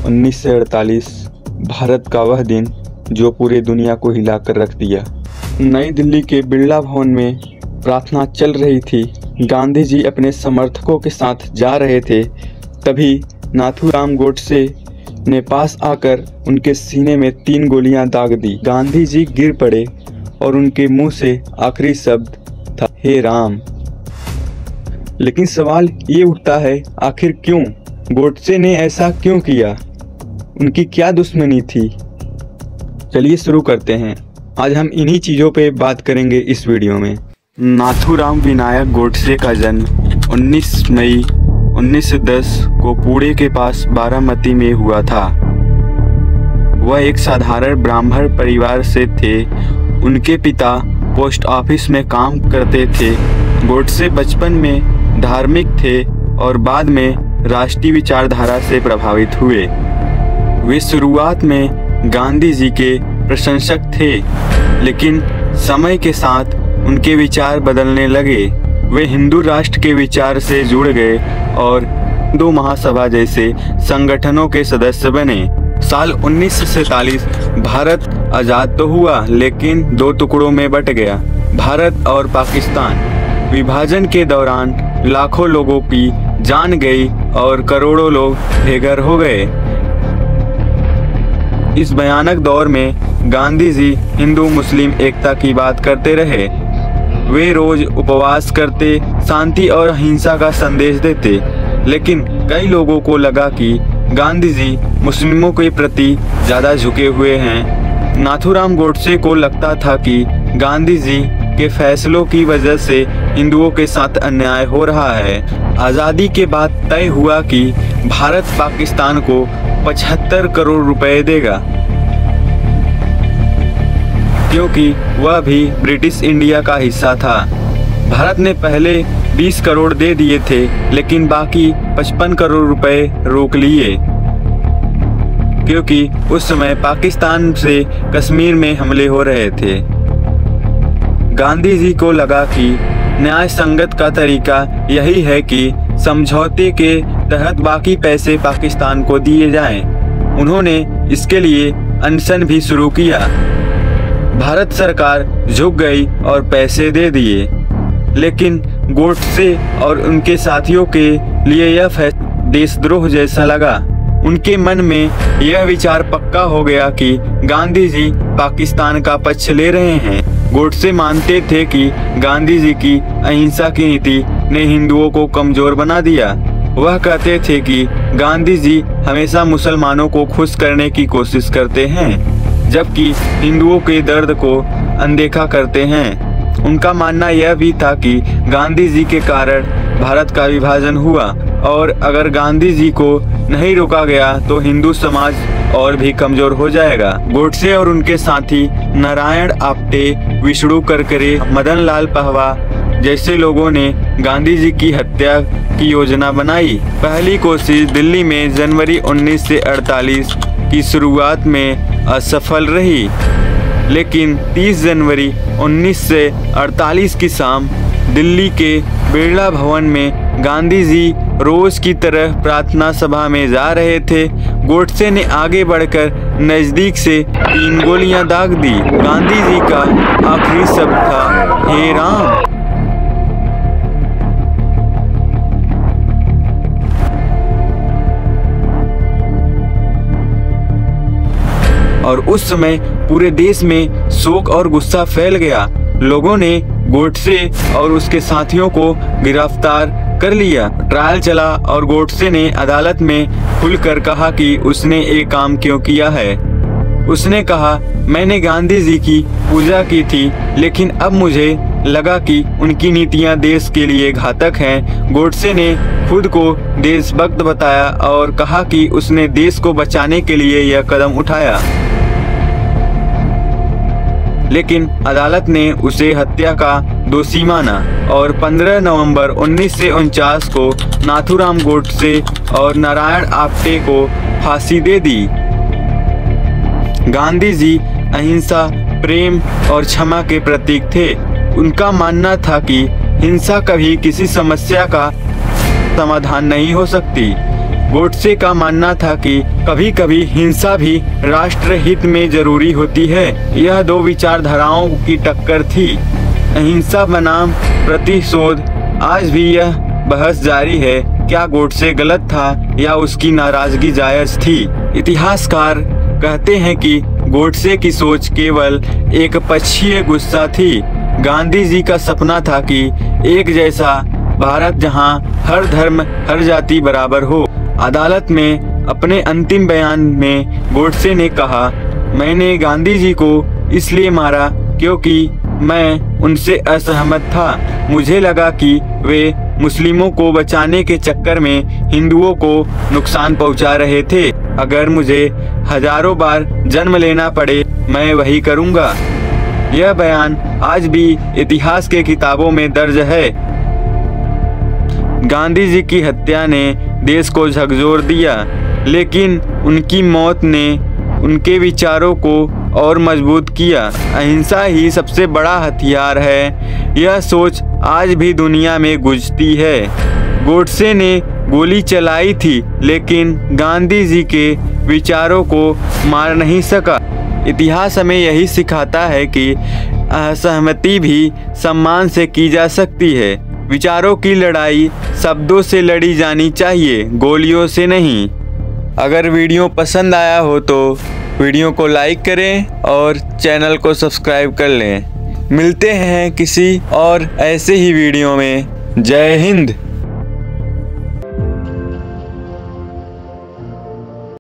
1948 भारत का वह दिन जो पूरे दुनिया को हिलाकर रख दिया। नई दिल्ली के बिरला भवन में प्रार्थना चल रही थी। गांधी जी अपने समर्थकों के साथ जा रहे थे, तभी नाथूराम गोडसे ने पास आकर उनके सीने में 3 गोलियां दाग दी। गांधी जी गिर पड़े और उनके मुंह से आखिरी शब्द था, हे राम। लेकिन सवाल ये उठता है, आखिर क्यों? गोडसे ने ऐसा क्यों किया? उनकी क्या दुश्मनी थी? चलिए शुरू करते हैं। आज हम इन्हीं चीज़ों पे बात करेंगे इस वीडियो में। नाथूराम विनायक गोडसे का जन्म 19 मई 1910 को पुणे के पास बारामती में हुआ था। वह एक साधारण ब्राह्मण परिवार से थे। उनके पिता पोस्ट ऑफिस में काम करते थे। गोडसे बचपन में धार्मिक थे और बाद में राष्ट्रीय विचारधारा से प्रभावित हुए। वे शुरुआत में गांधी जी के प्रशंसक थे, लेकिन समय के साथ उनके विचार बदलने लगे। वे हिंदू राष्ट्र के विचार से जुड़ गए और हिंदू महासभा जैसे संगठनों के सदस्य बने। साल 1947 भारत आज़ाद तो हुआ, लेकिन 2 टुकड़ों में बट गया, भारत और पाकिस्तान। विभाजन के दौरान लाखों लोगों की जान गई और करोड़ों लोग बेघर हो गए। इस भयानक दौर में गांधी जी हिंदू मुस्लिम एकता की बात करते रहे। वे रोज उपवास करते, शांति और अहिंसा का संदेश देते, लेकिन कई लोगों को लगा कि गांधी जी मुस्लिमों के प्रति ज़्यादा झुके हुए हैं। नाथूराम गोडसे को लगता था कि गांधी जी के फैसलों की वजह से हिंदुओं के साथ अन्याय हो रहा है। आज़ादी के बाद तय हुआ कि भारत पाकिस्तान को 75 करोड़ रुपए देगा, क्योंकि वह भी ब्रिटिश इंडिया का हिस्सा था। भारत ने पहले 20 करोड़ दे दिए थे, लेकिन बाकी 55 करोड़ रुपए रोक लिए, क्योंकि उस समय पाकिस्तान से कश्मीर में हमले हो रहे थे। गांधी जी को लगा कि न्याय संगत का तरीका यही है कि समझौते के तहत बाकी पैसे पाकिस्तान को दिए जाएं। उन्होंने इसके लिए अनशन भी शुरू किया। भारत सरकार झुक गई और पैसे दे दिए, लेकिन गोडसे और उनके साथियों के लिए यह फैसला देशद्रोह जैसा लगा। उनके मन में यह विचार पक्का हो गया कि गांधी जी पाकिस्तान का पक्ष ले रहे हैं। गोडसे मानते थे कि गांधी जी की अहिंसा की नीति ने हिंदुओं को कमजोर बना दिया। वह कहते थे कि गांधी जी हमेशा मुसलमानों को खुश करने की कोशिश करते हैं, जबकि हिंदुओं के दर्द को अनदेखा करते हैं। उनका मानना यह भी था कि गांधी जी के कारण भारत का विभाजन हुआ और अगर गांधी जी को नहीं रोका गया तो हिंदू समाज और भी कमजोर हो जाएगा। गोडसे और उनके साथी नारायण आप्टे, विष्णु करकरे, मदन लाल पहवा जैसे लोगों ने गांधी जी की हत्या की योजना बनाई। पहली कोशिश दिल्ली में जनवरी 1948 की शुरुआत में असफल रही, लेकिन 30 जनवरी 1948 की शाम दिल्ली के बिरला भवन में गांधी जी रोज की तरह प्रार्थना सभा में जा रहे थे। गोडसे ने आगे बढ़कर नजदीक से 3 गोलियां दाग दी। गांधी जी का आखिरी शब्द था, हे राम। और उस समय पूरे देश में शोक और गुस्सा फैल गया। लोगों ने गोडसे और उसके साथियों को गिरफ्तार कर लिया। ट्रायल चला और गोडसे ने अदालत में खुलकर कहा कि उसने एक काम क्यों किया है। उसने कहा, मैंने गांधी जी की पूजा की थी, लेकिन अब मुझे लगा कि उनकी नीतियां देश के लिए घातक हैं। गोडसे ने खुद को देशभक्त बताया और कहा कि उसने देश को बचाने के लिए यह कदम उठाया, लेकिन अदालत ने उसे हत्या का दोषी माना और 15 नवंबर 1949 को नाथूराम गोडसे और नारायण आप्टे को फांसी दे दी। गांधी जी अहिंसा, प्रेम और क्षमा के प्रतीक थे। उनका मानना था कि हिंसा कभी किसी समस्या का समाधान नहीं हो सकती। गोडसे का मानना था कि कभी कभी हिंसा भी राष्ट्र हित में जरूरी होती है। यह दो विचारधाराओं की टक्कर थी, अहिंसा बनाम प्रतिशोध। आज भी यह बहस जारी है, क्या गोडसे गलत था या उसकी नाराजगी जायज थी। इतिहासकार कहते हैं कि गोडसे की सोच केवल एक पक्षीय गुस्सा थी। गांधी जी का सपना था कि एक जैसा भारत जहां हर धर्म हर जाति बराबर हो। अदालत में अपने अंतिम बयान में गोडसे ने कहा, मैंने गांधी जी को इसलिए मारा क्योंकि मैं उनसे असहमत था। मुझे लगा कि वे मुस्लिमों को बचाने के चक्कर में हिंदुओं को नुकसान पहुंचा रहे थे। अगर मुझे हजारों बार जन्म लेना पड़े मैं वही करूंगा। यह बयान आज भी इतिहास के किताबों में दर्ज है। गांधी जी की हत्या ने देश को झकझोर दिया, लेकिन उनकी मौत ने उनके विचारों को और मजबूत किया। अहिंसा ही सबसे बड़ा हथियार है, यह सोच आज भी दुनिया में गूंजती है। गोडसे ने गोली चलाई थी, लेकिन गांधी जी के विचारों को मार नहीं सका। इतिहास हमें यही सिखाता है कि असहमति भी सम्मान से की जा सकती है। विचारों की लड़ाई शब्दों से लड़ी जानी चाहिए, गोलियों से नहीं। अगर वीडियो पसंद आया हो तो वीडियो को लाइक करें और चैनल को सब्सक्राइब कर लें। मिलते हैं किसी और ऐसे ही वीडियो में। जय हिंद।